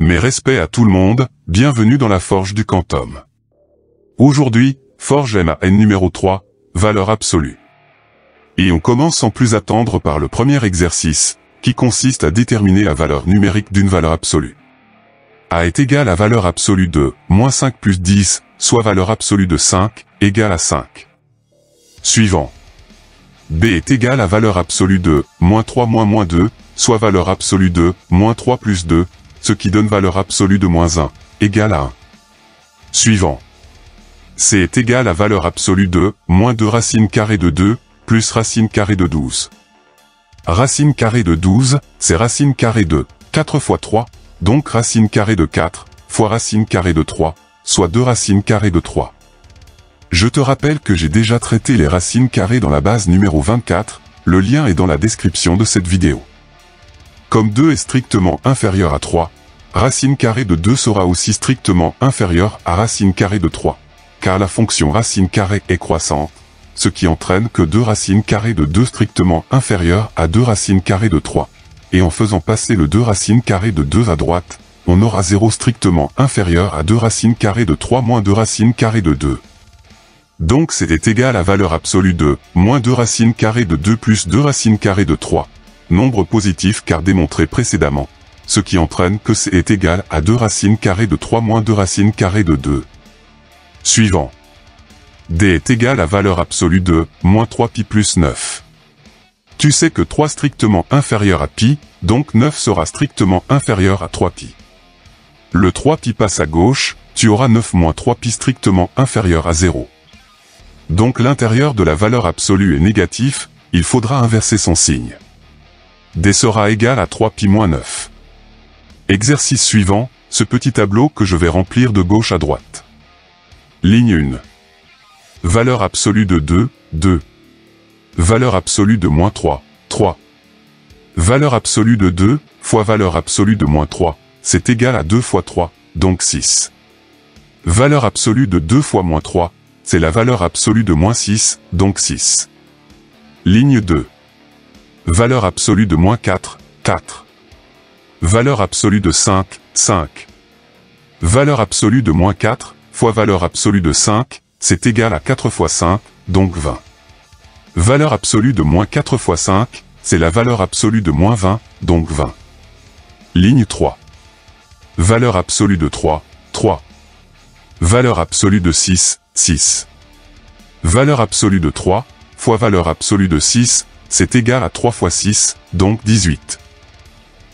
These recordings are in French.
Mes respects à tout le monde, bienvenue dans la Forge du Quantum. Aujourd'hui, Forge MAN numéro 3, valeur absolue. Et on commence sans plus attendre par le premier exercice, qui consiste à déterminer la valeur numérique d'une valeur absolue. A est égal à valeur absolue de moins 5 plus 10, soit valeur absolue de 5, égale à 5. Suivant. B est égal à valeur absolue de moins 3 moins 2, soit valeur absolue de moins 3 plus 2, ce qui donne valeur absolue de moins 1, égale à 1. Suivant. C est égal à valeur absolue de moins 2 racine carrée de 2, plus racine carrée de 12. Racine carrée de 12, c'est racine carrée de 4 fois 3, donc racine carrée de 4, fois racine carrée de 3, soit 2 racines carrées de 3. Je te rappelle que j'ai déjà traité les racines carrées dans la base numéro 24, le lien est dans la description de cette vidéo. Comme 2 est strictement inférieur à 3, racine carrée de 2 sera aussi strictement inférieure à racine carrée de 3, car la fonction racine carrée est croissante, ce qui entraîne que 2 racines carrées de 2 strictement inférieure à 2 racines carrées de 3. Et en faisant passer le 2 racines carrées de 2 à droite, on aura 0 strictement inférieur à 2 racines carrées de 3 moins 2 racines carrées de 2. Donc c'est égal à valeur absolue de moins 2 racines carrées de 2 plus 2 racines carrées de 3. Nombre positif car démontré précédemment, ce qui entraîne que C est égal à 2 racines carrées de 3 moins 2 racines carrées de 2. Suivant. D est égal à valeur absolue de moins 3 pi plus 9. Tu sais que 3 strictement inférieur à pi, donc 9 sera strictement inférieur à 3 pi. Le 3 pi passe à gauche, tu auras 9 moins 3 pi strictement inférieur à 0. Donc l'intérieur de la valeur absolue est négatif, il faudra inverser son signe. D sera égal à 3 pi moins 9. Exercice suivant, ce petit tableau que je vais remplir de gauche à droite. Ligne 1. Valeur absolue de 2, 2. Valeur absolue de moins 3, 3. Valeur absolue de 2, fois valeur absolue de moins 3, c'est égal à 2 fois 3, donc 6. Valeur absolue de 2 fois moins 3, c'est la valeur absolue de moins 6, donc 6. Ligne 2. Valeur absolue de moins 4, 4. Valeur absolue de 5, 5. Valeur absolue de moins 4, fois valeur absolue de 5, c'est égal à 4 fois 5, donc 20. Valeur absolue de moins 4 fois 5, c'est la valeur absolue de moins 20, donc 20. Ligne 3. Valeur absolue de 3, 3. Valeur absolue de 6, 6. Valeur absolue de 3, fois valeur absolue de 6, c'est égal à 3 fois 6, donc 18.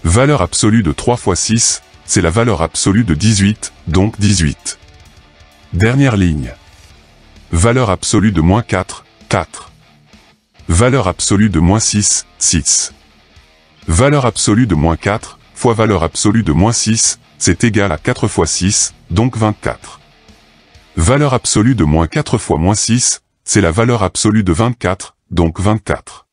Valeur absolue de 3 fois 6, c'est la valeur absolue de 18, donc 18. Dernière ligne. Valeur absolue de moins 4, 4. Valeur absolue de moins 6, 6. Valeur absolue de moins 4, fois valeur absolue de moins 6, c'est égal à 4 fois 6, donc 24. Valeur absolue de moins 4 fois moins 6, c'est la valeur absolue de 24, donc 24.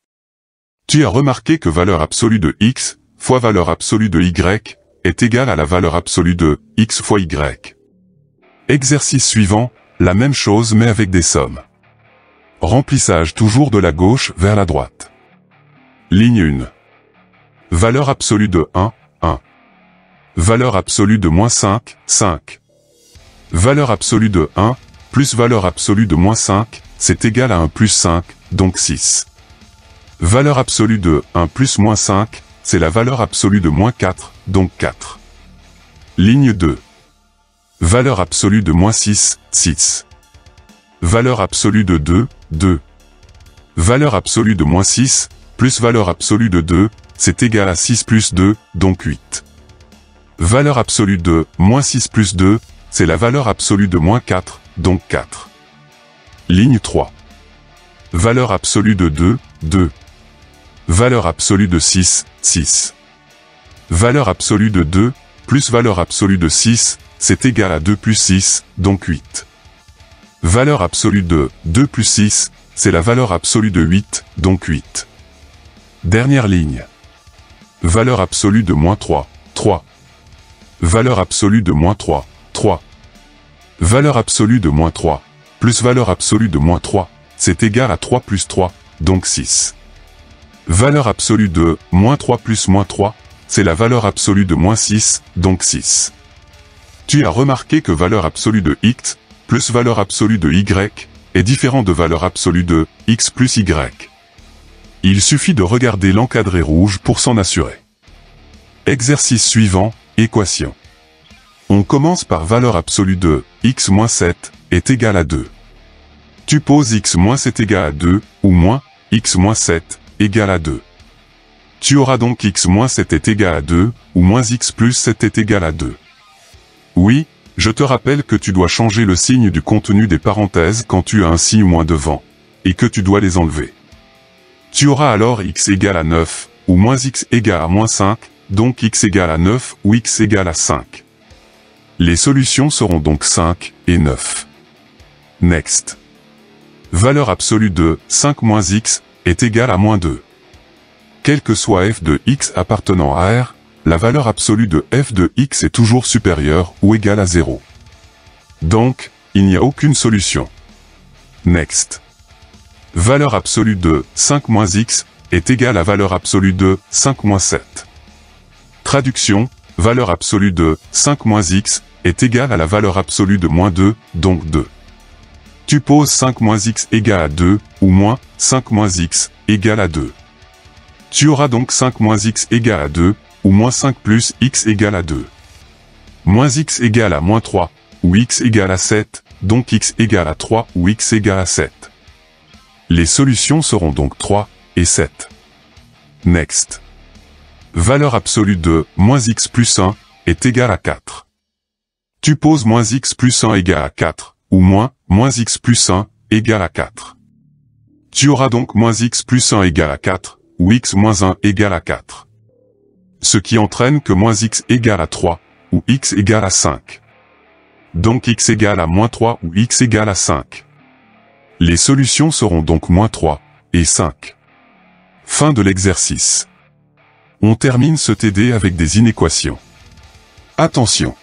Tu as remarqué que valeur absolue de x, fois valeur absolue de y, est égale à la valeur absolue de x fois y. Exercice suivant, la même chose mais avec des sommes. Remplissage toujours de la gauche vers la droite. Ligne 1. Valeur absolue de 1, 1. Valeur absolue de moins 5, 5. Valeur absolue de 1, plus valeur absolue de moins 5, c'est égal à 1 plus 5, donc 6. Valeur absolue de 1 plus moins 5, c'est la valeur absolue de moins 4, donc 4. Ligne 2. Valeur absolue de moins 6, 6. Valeur absolue de 2, 2. Valeur absolue de moins 6, plus valeur absolue de 2, c'est égal à 6 plus 2, donc 8. Valeur absolue de moins 6 plus 2, c'est la valeur absolue de moins 4, donc 4. Ligne 3. Valeur absolue de 2, 2. Valeur absolue de 6, 6. Valeur absolue de 2, plus valeur absolue de 6, c'est égal à 2 plus 6, donc 8. Valeur absolue de 2 plus 6, c'est la valeur absolue de 8, donc 8. Dernière ligne. Valeur absolue de moins 3, 3. Valeur absolue de moins 3, 3. Valeur absolue de moins 3, plus valeur absolue de moins 3, c'est égal à 3 plus 3, donc 6. Valeur absolue de moins 3 plus moins 3, c'est la valeur absolue de moins 6, donc 6. Tu as remarqué que valeur absolue de x plus valeur absolue de y est différent de valeur absolue de x plus y. Il suffit de regarder l'encadré rouge pour s'en assurer. Exercice suivant, équation. On commence par valeur absolue de x-7 est égal à 2. Tu poses x-7 égale à 2, ou moins x-7 égale à 2. Tu auras donc x-7 est égal à 2, ou moins x plus 7 est égal à 2. Oui, je te rappelle que tu dois changer le signe du contenu des parenthèses quand tu as un signe moins devant, et que tu dois les enlever. Tu auras alors x égale à 9, ou moins x égale à moins 5, donc x égale à 9 ou x égale à 5. Les solutions seront donc 5 et 9. Next. Valeur absolue de 5 moins x est égale à moins 2. Quel que soit f de x appartenant à R, la valeur absolue de f de x est toujours supérieure ou égale à 0. Donc, il n'y a aucune solution. Next. Valeur absolue de 5 moins x est égale à valeur absolue de 5 moins 7. Traduction, valeur absolue de 5 moins x est égale à la valeur absolue de moins 2, donc 2. Tu poses 5 moins x égale à 2, ou moins 5 moins x égale à 2. Tu auras donc 5 moins x égale à 2, ou moins 5 plus x égale à 2. Moins x égale à moins 3, ou x égale à 7, donc x égale à 3 ou x égale à 7. Les solutions seront donc 3 et 7. Next. Valeur absolue de moins x plus 1 est égale à 4. Tu poses moins x plus 1 égale à 4, ou moins x plus 1 égale à 4. Tu auras donc moins x plus 1 égale à 4, ou x moins 1 égale à 4. Ce qui entraîne que moins x égale à 3, ou x égale à 5. Donc x égale à moins 3 ou x égale à 5. Les solutions seront donc moins 3 et 5. Fin de l'exercice. On termine ce TD avec des inéquations. Attention!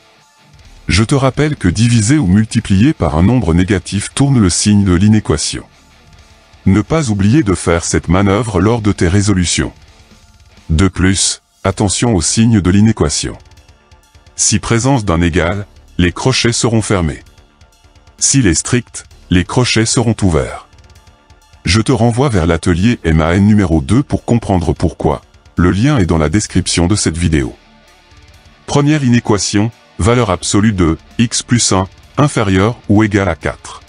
Je te rappelle que diviser ou multiplier par un nombre négatif tourne le signe de l'inéquation. Ne pas oublier de faire cette manœuvre lors de tes résolutions. De plus, attention au signe de l'inéquation. Si présence d'un égal, les crochets seront fermés. S'il est strict, les crochets seront ouverts. Je te renvoie vers l'atelier MAN numéro 2 pour comprendre pourquoi. Le lien est dans la description de cette vidéo. Première inéquation, valeur absolue de x plus 1, inférieur ou égal à 4.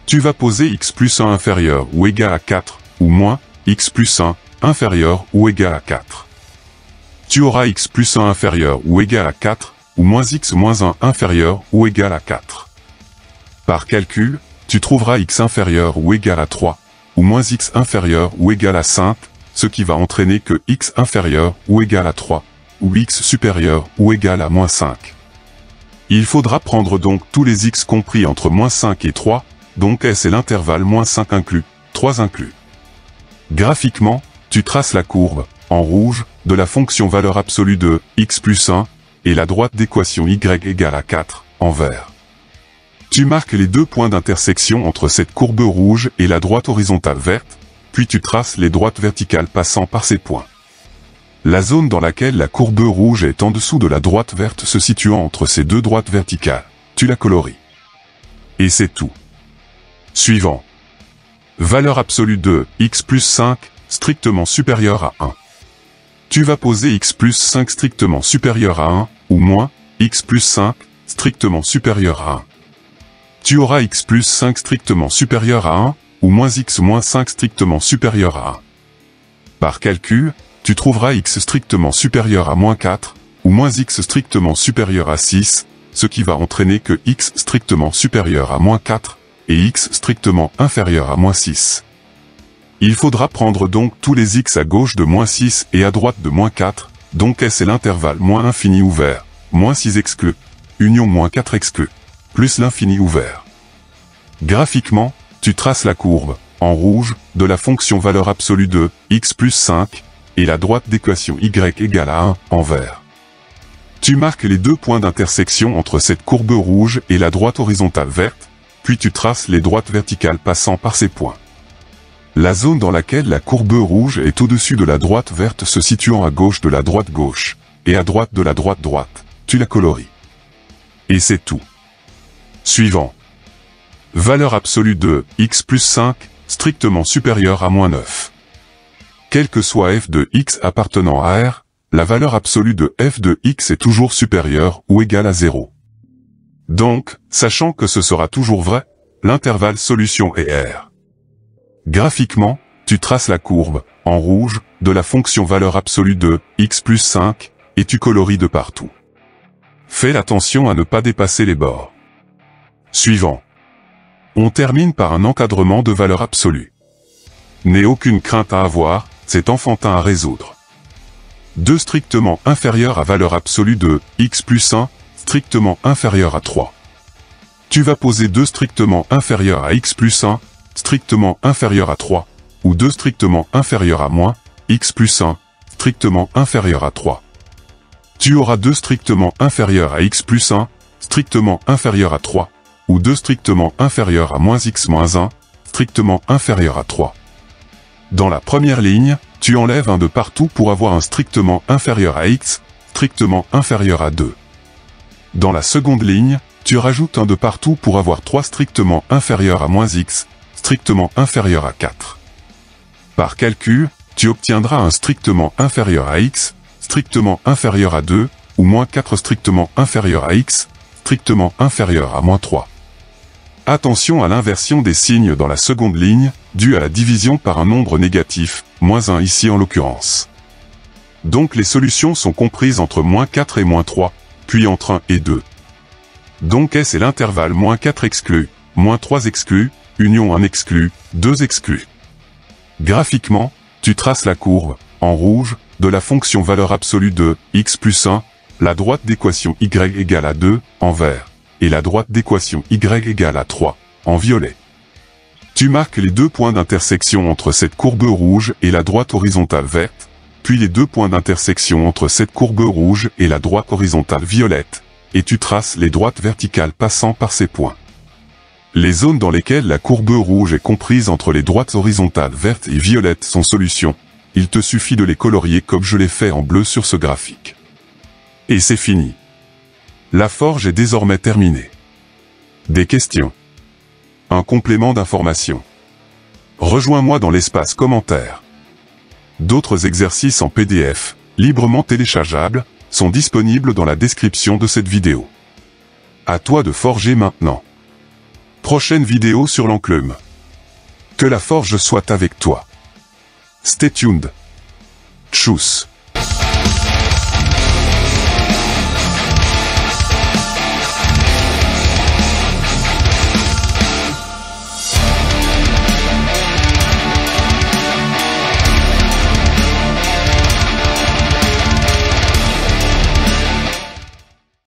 Tu vas poser x plus 1 inférieur ou égal à 4, ou moins x plus 1, inférieur ou égal à 4. Tu auras x plus 1 inférieur ou égal à 4, ou moins x moins 1 inférieur ou égal à 4. Par calcul, tu trouveras x inférieur ou égal à 3, ou moins x inférieur ou égal à 5, ce qui va entraîner que x inférieur ou égal à 3, ou x supérieur ou égal à moins 5. Il faudra prendre donc tous les x compris entre moins 5 et 3, donc S est l'intervalle moins 5 inclus, 3 inclus. Graphiquement, tu traces la courbe, en rouge, de la fonction valeur absolue de x plus 1, et la droite d'équation y égale à 4, en vert. Tu marques les deux points d'intersection entre cette courbe rouge et la droite horizontale verte, puis tu traces les droites verticales passant par ces points. La zone dans laquelle la courbe rouge est en dessous de la droite verte se situant entre ces deux droites verticales, tu la colories. Et c'est tout. Suivant. Valeur absolue de x plus 5, strictement supérieure à 1. Tu vas poser x plus 5 strictement supérieur à 1, ou moins x plus 5, strictement supérieur à 1. Tu auras x plus 5 strictement supérieur à 1, ou moins x moins 5 strictement supérieur à 1. Par calcul, tu trouveras x strictement supérieur à moins 4, ou moins x strictement supérieur à 6, ce qui va entraîner que x strictement supérieur à moins 4, et x strictement inférieur à moins 6. Il faudra prendre donc tous les x à gauche de moins 6 et à droite de moins 4, donc S est l'intervalle moins infini ouvert, moins 6 exclu, union moins 4 exclu, plus l'infini ouvert. Graphiquement, tu traces la courbe, en rouge, de la fonction valeur absolue de x plus 5, et la droite d'équation y égale à 1, en vert. Tu marques les deux points d'intersection entre cette courbe rouge et la droite horizontale verte, puis tu traces les droites verticales passant par ces points. La zone dans laquelle la courbe rouge est au-dessus de la droite verte se situant à gauche de la droite gauche, et à droite de la droite droite, tu la colories. Et c'est tout. Suivant. Valeur absolue de x plus 5, strictement supérieure à moins 9. Quel que soit f de x appartenant à R, la valeur absolue de f de x est toujours supérieure ou égale à 0. Donc, sachant que ce sera toujours vrai, l'intervalle solution est R. Graphiquement, tu traces la courbe, en rouge, de la fonction valeur absolue de x plus 5, et tu colories de partout. Fais attention à ne pas dépasser les bords. Suivant. On termine par un encadrement de valeur absolue. N'aie aucune crainte à avoir, c'est enfantin à résoudre. 2 strictement inférieur à valeur absolue de x plus 1, strictement inférieur à 3. Tu vas poser 2 strictement inférieur à x plus 1, strictement inférieur à 3, ou 2 strictement inférieur à moins, x plus 1, strictement inférieur à 3. Tu auras 2 strictement inférieur à x plus 1, strictement inférieur à 3, ou 2 strictement inférieur à moins x moins 1, strictement inférieur à 3. Dans la première ligne, tu enlèves un de partout pour avoir un strictement inférieur à x, strictement inférieur à 2. Dans la seconde ligne, tu rajoutes un de partout pour avoir 3 strictement inférieur à moins x, strictement inférieur à 4. Par calcul, tu obtiendras un strictement inférieur à x, strictement inférieur à 2, ou moins 4 strictement inférieur à x, strictement inférieur à moins 3. Attention à l'inversion des signes dans la seconde ligne, due à la division par un nombre négatif, moins 1 ici en l'occurrence. Donc les solutions sont comprises entre moins 4 et moins 3, puis entre 1 et 2. Donc S est l'intervalle moins 4 exclu, moins 3 exclu, union 1 exclu, 2 exclu. Graphiquement, tu traces la courbe, en rouge, de la fonction valeur absolue de x plus 1, la droite d'équation y égale à 2, en vert, et la droite d'équation y égale à 3, en violet. Tu marques les 2 points d'intersection entre cette courbe rouge et la droite horizontale verte, puis les 2 points d'intersection entre cette courbe rouge et la droite horizontale violette, et tu traces les droites verticales passant par ces points. Les zones dans lesquelles la courbe rouge est comprise entre les droites horizontales vertes et violettes sont solutions. Il te suffit de les colorier comme je l'ai fait en bleu sur ce graphique. Et c'est fini. La forge est désormais terminée. Des questions? Un complément d'information. Rejoins-moi dans l'espace commentaire. D'autres exercices en PDF, librement téléchargeables, sont disponibles dans la description de cette vidéo. À toi de forger maintenant. Prochaine vidéo sur l'enclume. Que la forge soit avec toi. Stay tuned. Tchuss.